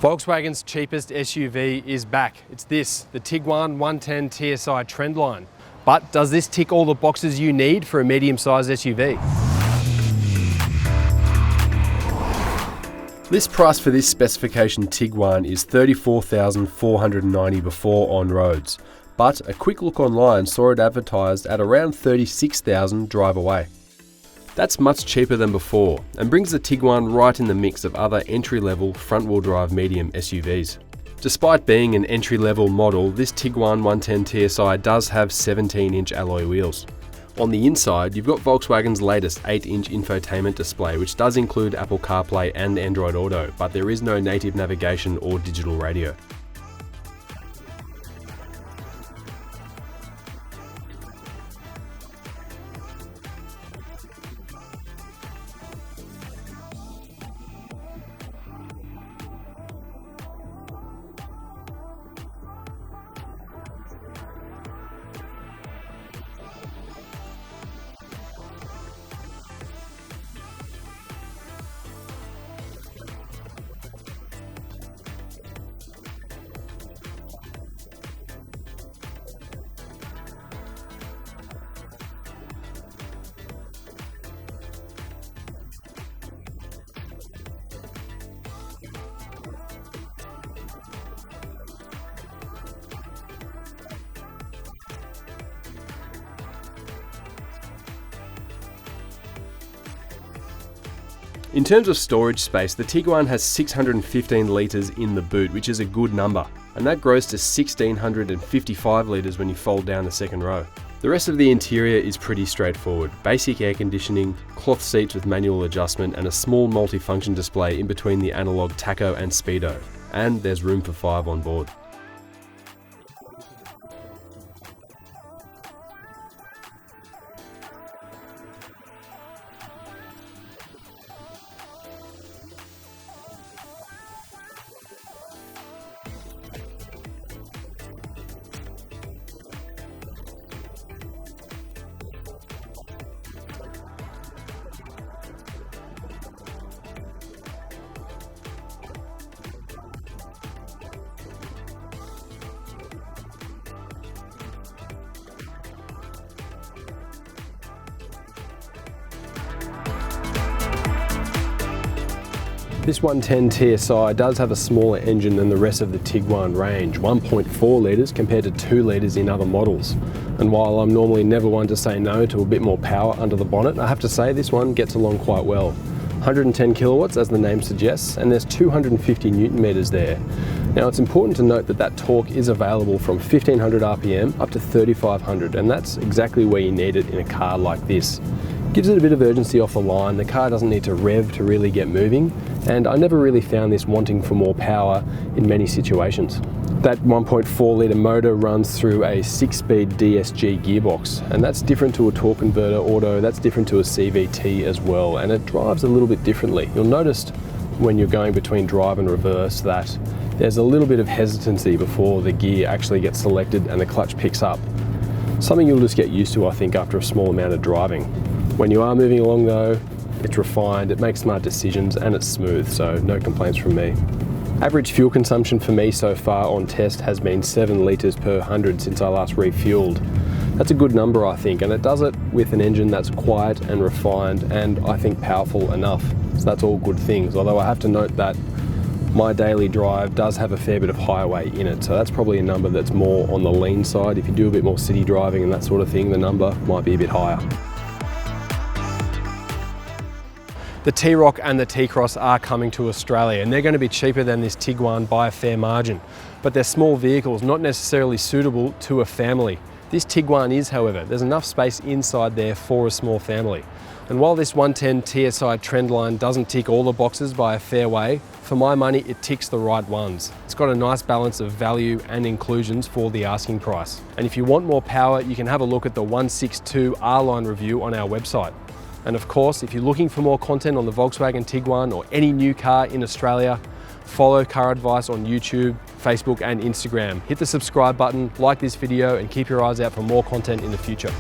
Volkswagen's cheapest SUV is back. It's this, the Tiguan 110 TSI Trendline. But does this tick all the boxes you need for a medium-sized SUV? List price for this specification Tiguan is $34,490 before on roads, but a quick look online saw it advertised at around $36,000 drive away. That's much cheaper than before and brings the Tiguan right in the mix of other entry-level front-wheel drive medium SUVs. Despite being an entry-level model, this Tiguan 110 TSI does have 17-inch alloy wheels. On the inside, you've got Volkswagen's latest 8-inch infotainment display, which does include Apple CarPlay and Android Auto, but there is no native navigation or digital radio. In terms of storage space, the Tiguan has 615 litres in the boot, which is a good number, and that grows to 1,655 litres when you fold down the second row. The rest of the interior is pretty straightforward. Basic air conditioning, cloth seats with manual adjustment, and a small multifunction display in between the analog tacho and speedo. And there's room for 5 on board. This 110 TSI does have a smaller engine than the rest of the Tiguan range, 1.4 litres compared to 2 litres in other models. And while I'm normally never one to say no to a bit more power under the bonnet, I have to say this one gets along quite well. 110 kilowatts as the name suggests, and there's 250 Newton meters there. Now it's important to note that that torque is available from 1500 RPM up to 3500, and that's exactly where you need it in a car like this. Gives it a bit of urgency off the line, the car doesn't need to rev to really get moving, and I never really found this wanting for more power in many situations. That 1.4 litre motor runs through a 6-speed DSG gearbox, and that's different to a torque converter auto, that's different to a CVT as well, and it drives a little bit differently. You'll notice when you're going between drive and reverse that there's a little bit of hesitancy before the gear actually gets selected and the clutch picks up. Something you'll just get used to, I think, after a small amount of driving. When you are moving along though, it's refined, it makes smart decisions, and it's smooth, so no complaints from me. Average fuel consumption for me so far on test has been 7 litres per 100 since I last refueled. That's a good number, I think, and it does it with an engine that's quiet and refined and I think powerful enough. So that's all good things, although I have to note that my daily drive does have a fair bit of highway in it, so that's probably a number that's more on the lean side. If you do a bit more city driving and that sort of thing, the number might be a bit higher. The T-Roc and the T-Cross are coming to Australia, and they're going to be cheaper than this Tiguan by a fair margin. But they're small vehicles, not necessarily suitable to a family. This Tiguan is, however. There's enough space inside there for a small family. And while this 110 TSI Trendline doesn't tick all the boxes by a fair way, for my money it ticks the right ones. It's got a nice balance of value and inclusions for the asking price. And if you want more power, you can have a look at the 162 R-Line review on our website. And of course, if you're looking for more content on the Volkswagen Tiguan or any new car in Australia, follow CarAdvice on YouTube, Facebook and Instagram. Hit the subscribe button, like this video, and keep your eyes out for more content in the future.